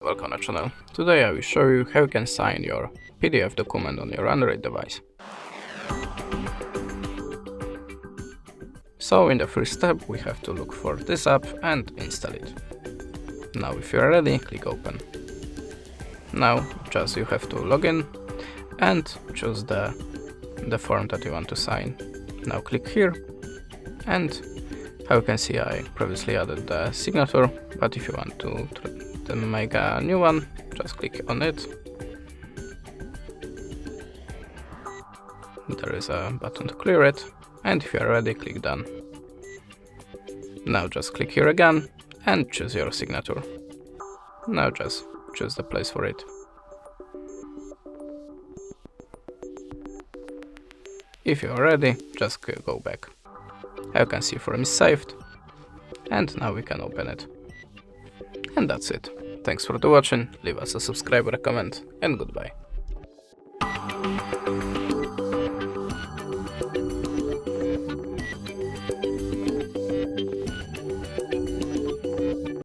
Welcome to the channel. Today I will show you how you can sign your PDF document on your Android device. So in the first step we have to look for this app and install it. Now if you are ready, click open. Now just you have to log in and choose the form that you want to sign. Now click here, and how you can see I previously added the signature, but if you want to make a new one, just click on it. There is a button to clear it, and if you are ready, click done. Now just click here again and choose your signature. Now just choose the place for it. If you are ready, just go back. How you can see, form is saved, and now we can open it. And that's it. Thanks for watching, leave us a subscribe or a comment, and goodbye.